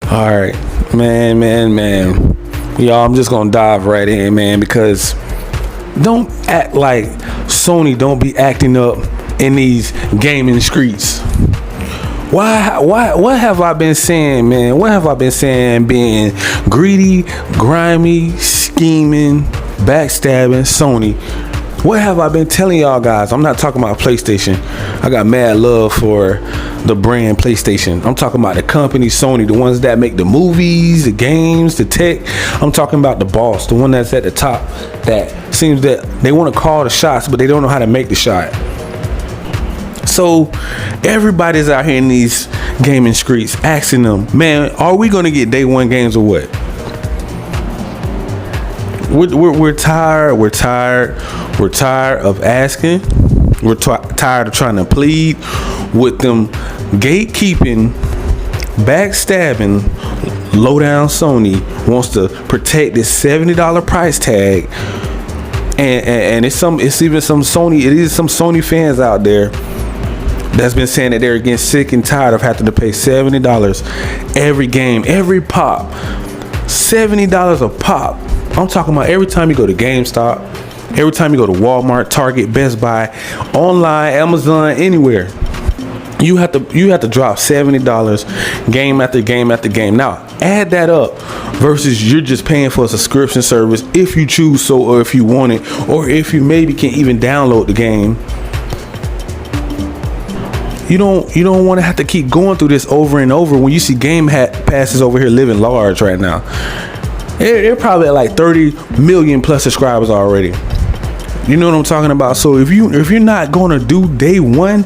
All right, man. Y'all, I'm just gonna dive right in, man, because don't act like Sony don't be acting up in these gaming streets. Why? What have I been saying, man? What have I been saying? Being greedy, grimy, scheming, backstabbing Sony. What have I been telling y'all guys? I'm not talking about PlayStation. I got mad love for the brand PlayStation. I'm talking about the company Sony, the ones that make the movies, the games, the tech. I'm talking about the boss, the one that's at the top that seems that they want to call the shots, but they don't know how to make the shot. So everybody's out here in these gaming streets asking them, man, are we going to get day one games or what? We're tired of asking. We're tired of trying to plead with them gatekeeping, backstabbing, low down Sony wants to protect this $70 price tag. And it's even some Sony fans out there that's been saying that they're getting sick and tired of having to pay $70 every game, every pop. $70 a pop. I'm talking about every time you go to GameStop, every time you go to Walmart, Target, Best Buy, online, Amazon, anywhere. You have to drop $70 game after game after game. Now, add that up versus you're just paying for a subscription service if you choose so, or if you want it, or if you maybe can even download the game. You don't want to have to keep going through this over and over when you see Game Passes over here living large right now. They're probably at like 30 million plus subscribers already. You know what I'm talking about? So if you're not gonna do day one,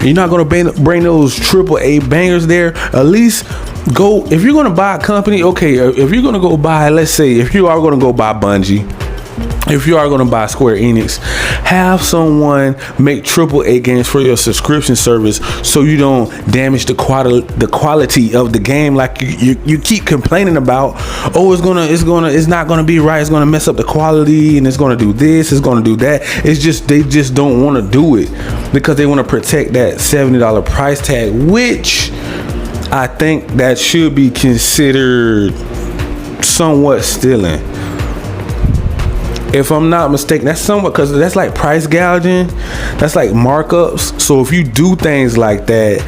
you're not gonna bring those AAA bangers there. At least go. If you're gonna buy a company, okay. If you're gonna go buy, let's say, if you are gonna go buy Bungie, if you are going to buy Square Enix, have someone make AAA games for your subscription service so you don't damage the quality of the game like you keep complaining about. Oh, it's not going to be right. It's going to mess up the quality, and it's going to do this, it's going to do that. It's just they just don't want to do it because they want to protect that $70 price tag, which I think that should be considered somewhat stealing. If I'm not mistaken, that's somewhat, because that's like price gouging, that's like markups. So if you do things like that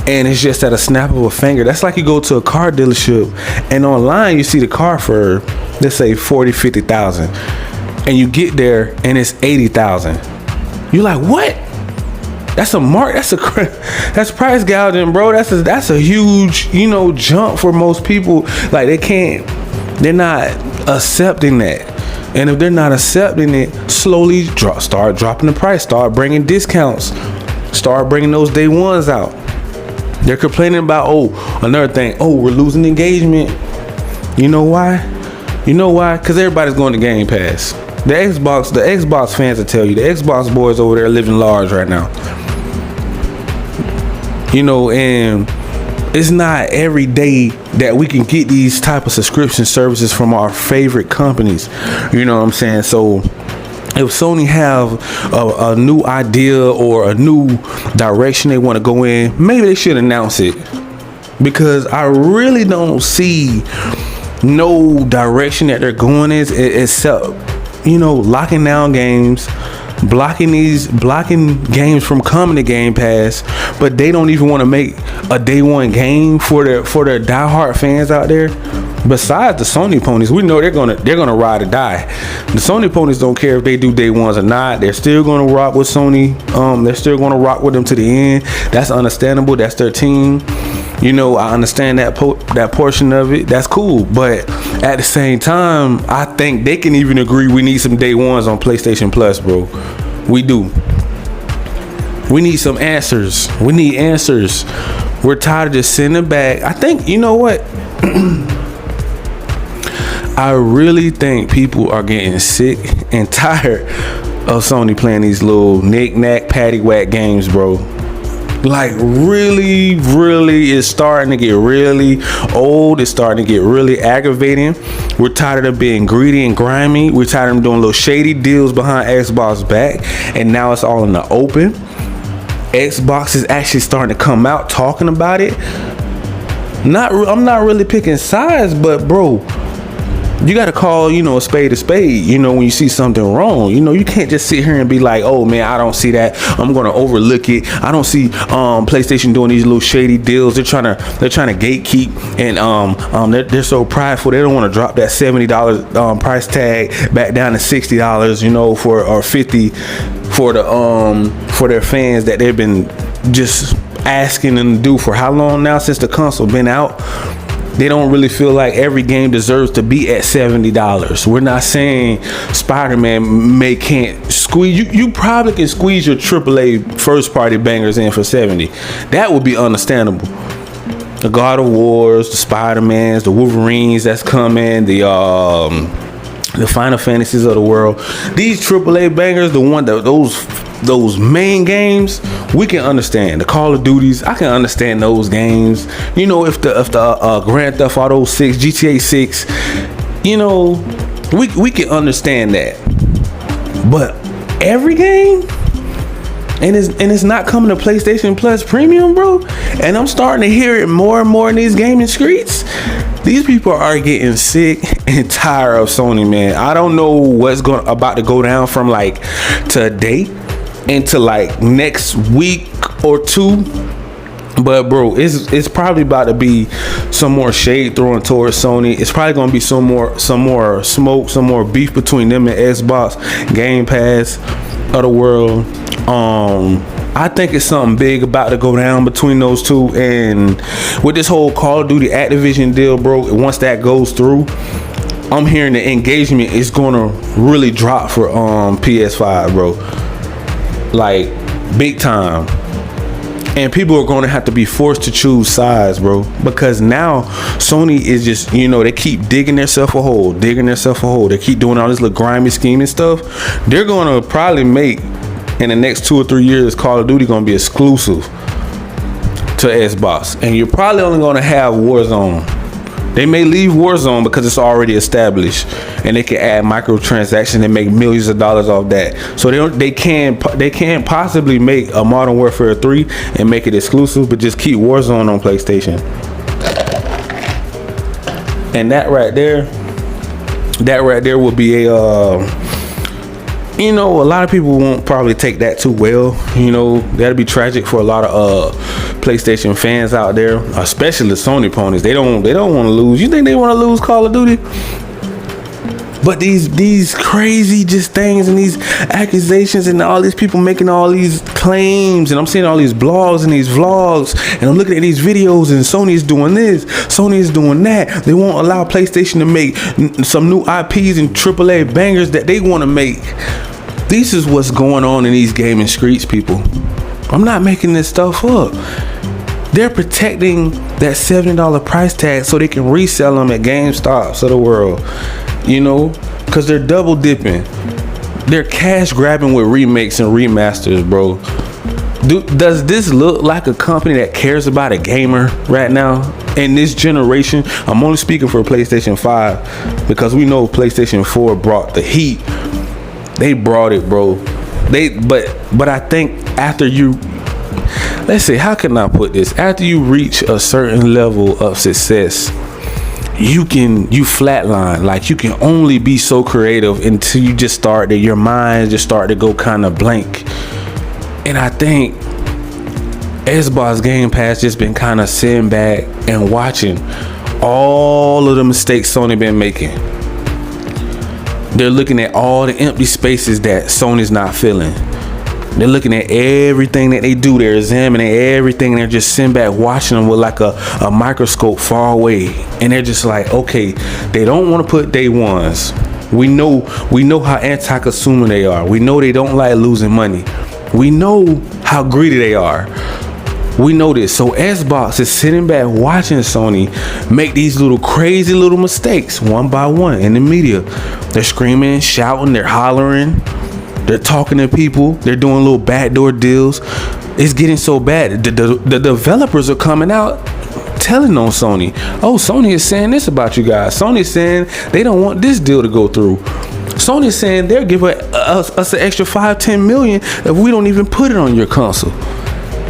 and it's just at a snap of a finger, that's like you go to a car dealership and online you see the car for, let's say, 40, 50,000, and you get there and it's 80,000. You're like, what? That's a mark. That's price gouging, bro. That's a huge, jump for most people. Like they're not accepting that. And if they're not accepting it, slowly start dropping the price, start bringing discounts, start bringing those day ones out. They're complaining about, another thing, we're losing engagement. You know why? Because everybody's going to Game Pass. The Xbox fans will tell you, the Xbox boys over there living large right now. And it's not every day that we can get these type of subscription services from our favorite companies. You know what I'm saying? So if Sony have a new idea or a new direction they want to go in, maybe they should announce it, because I really don't see no direction that they're going in except, locking down games, blocking games from coming to Game Pass, but they don't even want to make a day one game for their diehard fans out there. Besides the Sony ponies, we know they're gonna ride or die. The Sony ponies don't care if they do day ones or not. They're still gonna rock with Sony. They're still gonna rock with them to the end. That's understandable. That's their team. I understand that portion of it. That's cool. But at the same time, I think they can even agree we need some day ones on PlayStation Plus, bro. We do. We need some answers. We need answers. We're tired of just sending back. I think, you know what? I really think people are getting sick and tired of Sony playing these little knick-knack, paddywhack games, bro. Like, really, it's starting to get really old. It's starting to get really aggravating. We're tired of being greedy and grimy. We're tired of them doing little shady deals behind Xbox back, and now it's all in the open. Xbox is actually starting to come out talking about it. I'm not really picking sides, but bro, you got to call, a spade a spade, when you see something wrong. You can't just sit here and be like, oh man, I don't see that, I'm going to overlook it. I don't see PlayStation doing these little shady deals. They're trying to gatekeep, and they're so prideful. They don't want to drop that $70 price tag back down to $60, for or $50 for their fans that they've been just asking them to do for how long now, since the console been out. They don't really feel like every game deserves to be at $70. We're not saying Spider-Man can't squeeze. You probably can squeeze your AAA first party bangers in for 70. That would be understandable. The God of Wars, the Spider-Mans, the Wolverines that's coming, the Final Fantasies of the world. These AAA bangers, those main games, we can understand. The Call of Duties, I can understand those games. If the Grand Theft Auto 6, GTA 6, we can understand that. But every game, and it's not coming to PlayStation Plus Premium, bro. And I'm starting to hear it more and more in these gaming streets. These people are getting sick and tired of Sony, man. I don't know what's about to go down from like today into like next week or two, but bro, it's probably about to be some more shade thrown towards Sony. It's probably gonna be some more smoke, some more beef between them and Xbox, Game Pass of the world. I think it's something big about to go down between those two, and with this whole Call of Duty Activision deal, bro, once that goes through, I'm hearing the engagement is gonna really drop for PS5, bro. Like big time. And people are going to have to be forced to choose sides, bro, because now Sony is just, they keep digging themselves a hole. They keep doing all this little grimy scheming stuff. They're going to probably make, in the next 2 or 3 years, Call of Duty going to be exclusive to Xbox. And you're probably only going to have Warzone. They may leave Warzone because it's already established, and they can add microtransactions and make millions of dollars off that. So they can't possibly make a Modern Warfare 3 and make it exclusive, but just keep Warzone on PlayStation. And that right there would be a a lot of people won't probably take that too well. That'd be tragic for a lot of PlayStation fans out there, especially the Sony ponies. They don't want to lose. You think they want to lose Call of Duty? But these crazy just things and these accusations and all these people making all these claims, and I'm seeing all these blogs and these vlogs, and I'm looking at these videos, and Sony is doing this, Sony is doing that. They won't allow PlayStation to make some new IPs and AAA bangers that they want to make. This is what's going on in these gaming streets, people. I'm not making this stuff up. They're protecting that $70 price tag so they can resell them at GameStops of the world. Because they're double dipping. They're cash grabbing with remakes and remasters, bro. Does this look like a company that cares about a gamer right now in this generation? I'm only speaking for PlayStation 5 because we know PlayStation 4 brought the heat. They brought it, bro. But I think after you, let's say, how can I put this? After you reach a certain level of success, you flatline. Like, you can only be so creative until you just start to, your mind just start to go kind of blank. And I think Xbox Game Pass just been kind of sitting back and watching all of the mistakes Sony been making. They're looking at all the empty spaces that Sony's not filling. They're looking at everything that they do. They're examining everything. They're just sitting back watching them with like a microscope far away. And they're just like, okay, they don't want to put day ones. We know how anti-consumer they are. We know they don't like losing money. We know how greedy they are. We know this. So Xbox is sitting back watching Sony make these little crazy little mistakes one by one in the media. They're screaming, shouting, they're hollering, they're talking to people, they're doing little backdoor deals. It's getting so bad. The developers are coming out telling on Sony. Oh, Sony is saying this about you guys. Sony is saying they don't want this deal to go through. Sony is saying they'll give us an extra $5-10 million if we don't even put it on your console.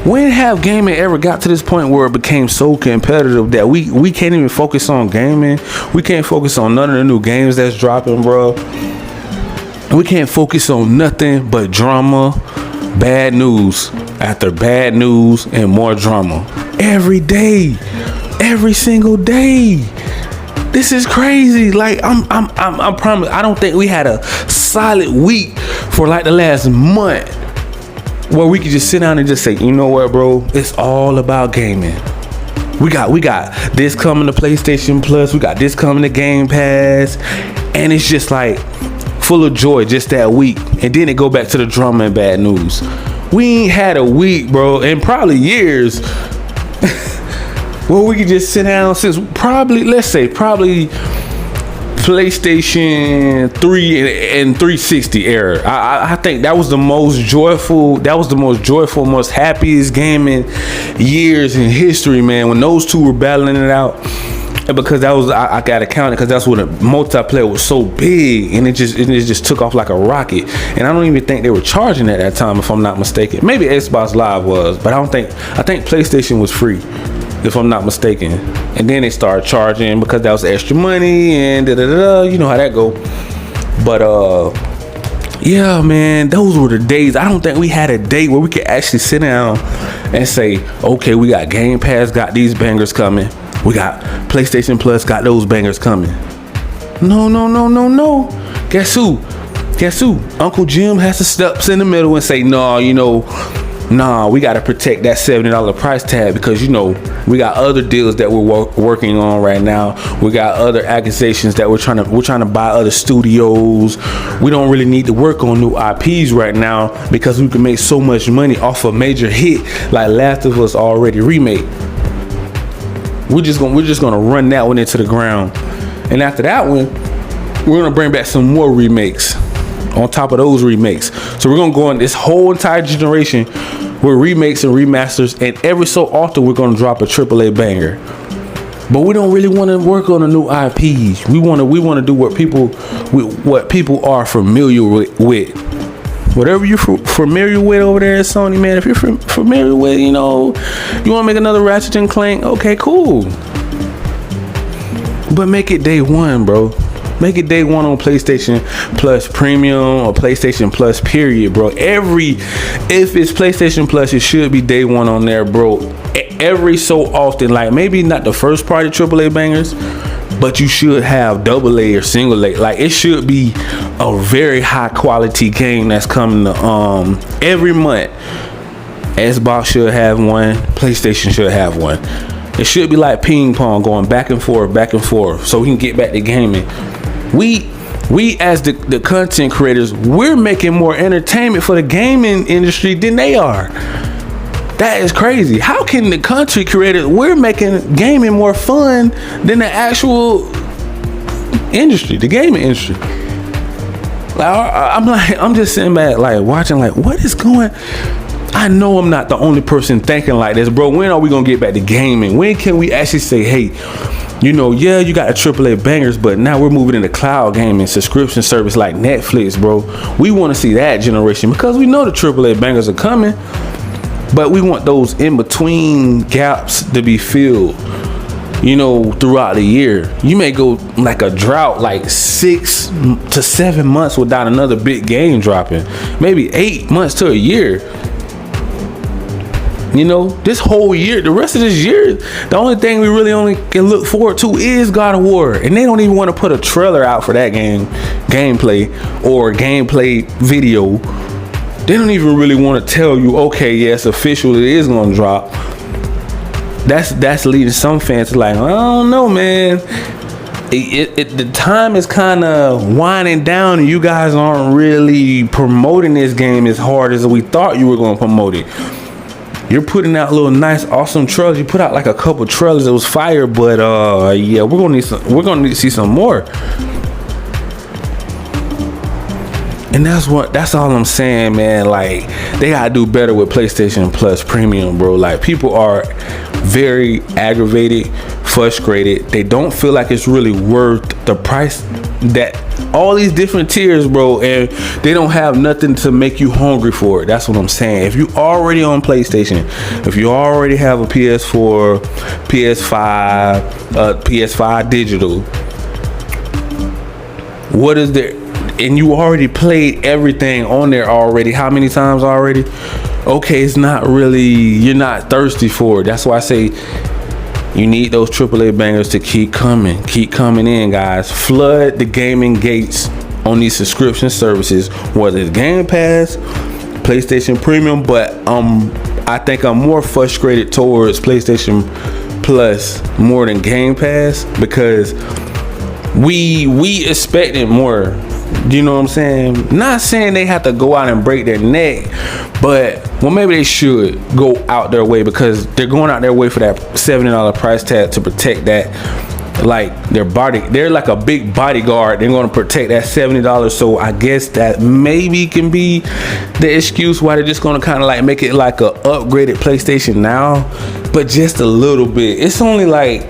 When have gaming ever got to this point where it became so competitive that we can't even focus on gaming? We can't focus on none of the new games that's dropping, bro. We can't focus on nothing but drama, bad news after bad news, and more drama every day, every single day. This is crazy. Like I promise. I don't think we had a solid week for like the last month where we could just sit down and just say, you know what, bro? It's all about gaming. We got this coming to PlayStation Plus. We got this coming to Game Pass, and it's just like full of joy just that week. And then it go back to the drama and bad news. We ain't had a week, bro, in probably years where we could just sit down since probably PlayStation 3 and 360 era. I think that was the most joyful, most happiest gaming years in history, man, when those two were battling it out. And because that was, I gotta count it, because that's when the multiplayer was so big, and it just took off like a rocket. And I don't even think they were charging at that time, if I'm not mistaken. Maybe Xbox Live was, but I think PlayStation was free, if I'm not mistaken. And then they started charging because that was extra money and you know how that go. But yeah, man, those were the days. I don't think we had a day where we could actually sit down and say, okay, we got Game Pass, got these bangers coming. We got PlayStation Plus, got those bangers coming. No. Guess who? Uncle Jim has to step in the middle and say, nah, we got to protect that $70 price tag, because, we got other deals that we're working on right now. We got other accusations that we're trying to buy other studios. We don't really need to work on new IPs right now because we can make so much money off a major hit like Last of Us already remake. We're just gonna run that one into the ground, and after that one, we're gonna bring back some more remakes on top of those remakes. So we're gonna go on this whole entire generation with remakes and remasters, and every so often we're gonna drop a AAA banger. But we don't really want to work on a new IPs. We want to do what people are familiar with. Whatever you're familiar with over there at Sony, man, if you're familiar with, you want to make another Ratchet and Clank, okay, cool. But make it day one, bro. Make it day one on PlayStation Plus Premium or PlayStation Plus period, bro. If it's PlayStation Plus, it should be day one on there, bro. Every so often, like maybe not the first party AAA bangers, but you should have AA or single A. Like, it should be a very high quality game that's coming to every month. Xbox should have one, PlayStation should have one. It should be like ping pong, going back and forth, so we can get back to gaming. We as the content creators, we're making more entertainment for the gaming industry than they are. That is crazy. How can the content creators, we're making gaming more fun than the actual industry, the gaming industry? Like, I'm just sitting back, like, watching, like, what is going? I know I'm not the only person thinking like this, bro. When are we gonna get back to gaming? When can we actually say, hey, you got a AAA bangers, but now we're moving into cloud gaming, subscription service like Netflix, bro. We want to see that generation, because we know the AAA bangers are coming, but we want those in between gaps to be filled, throughout the year. You may go like a drought, like 6 to 7 months without another big game dropping, maybe 8 months to a year. This whole year, the rest of this year, the only thing we really only can look forward to is God of War. And they don't even want to put a trailer out for that gameplay or gameplay video. They don't even really want to tell you, okay, yes, official, it is going to drop. That's leading some fans to like, I don't know, man. The time is kind of winding down, and you guys aren't really promoting this game as hard as we thought you were going to promote it. You're putting out little nice, awesome trailers. You put out like a couple trailers that was fire, but yeah, we're gonna need to see some more. And that's all I'm saying, man. Like, they gotta do better with PlayStation Plus Premium, bro. Like, people are very aggravated, frustrated. They don't feel like it's really worth the price, that all these different tiers, bro, and they don't have nothing to make you hungry for it. That's what I'm saying. If you already on PlayStation, if you already have a PS4, PS5, PS5 digital, what is there? And you already played everything on there already. How many times already? Okay, it's not really, you're not thirsty for it. That's why I say you need those AAA bangers to keep coming in, guys. Flood the gaming gates on these subscription services, whether it's Game Pass, PlayStation Premium, but I think I'm more frustrated towards PlayStation Plus more than Game Pass, because we expected more. You know what I'm saying? Not saying they have to go out and break their neck, but well, maybe they should go out their way, because they're going out their way for that $70 price tag to protect that, like, their body. They're like a big bodyguard. They're going to protect that $70. So I guess that maybe can be the excuse why they're just going to kind of like make it like a upgraded PlayStation Now, but just a little bit. It's only like,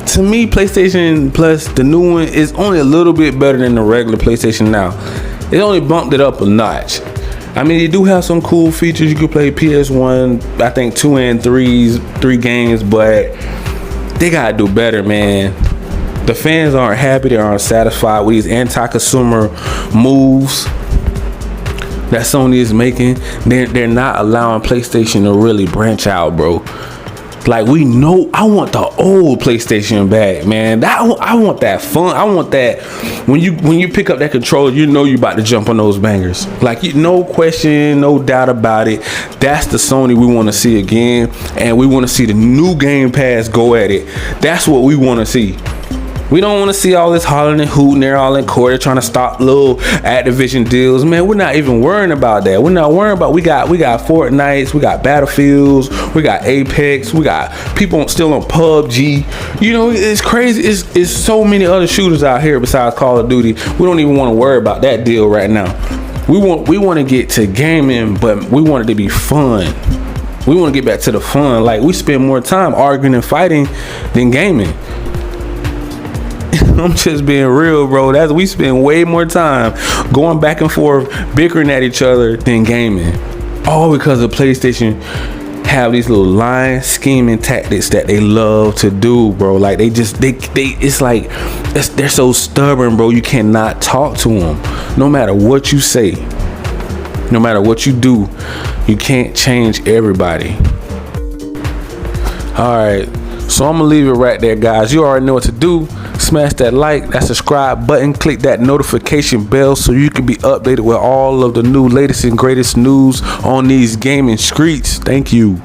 to me, PlayStation Plus, the new one, is only a little bit better than the regular PlayStation Now. It only bumped it up a notch. I mean, you do have some cool features. You can play PS1, I think 2 and 3 games, but they gotta do better, man. The fans aren't happy. They aren't satisfied with these anti-consumer moves that Sony is making. They're not allowing PlayStation to really branch out, bro. Like, we know, I want the old PlayStation back, man. I want that fun. I want that when you pick up that controller, you know you about to jump on those bangers. Like, no question, no doubt about it. That's the Sony we want to see again, and we want to see the new Game Pass go at it. That's what we want to see. We don't want to see all this hollering and hooting there, all in court. They're trying to stop little Activision deals. Man, we're not even worrying about that. We're not worrying about, we got Fortnite, we got Battlefields, we got Apex, we got people still on PUBG. You know, it's crazy. It's so many other shooters out here besides Call of Duty. We don't even want to worry about that deal right now. We want to get to gaming, but we want it to be fun. We want to get back to the fun. Like, we spend more time arguing and fighting than gaming. I'm just being real, bro. We spend way more time going back and forth, bickering at each other than gaming. All because of PlayStation have these little line scheming tactics that they love to do, bro. Like, it's like, they're so stubborn, bro. You cannot talk to them. No matter what you say, no matter what you do, you can't change everybody. All right. So I'm gonna leave it right there, guys. You already know what to do. Smash that like, that subscribe button, click that notification bell so you can be updated with all of the new latest and greatest news on these gaming streets. Thank you.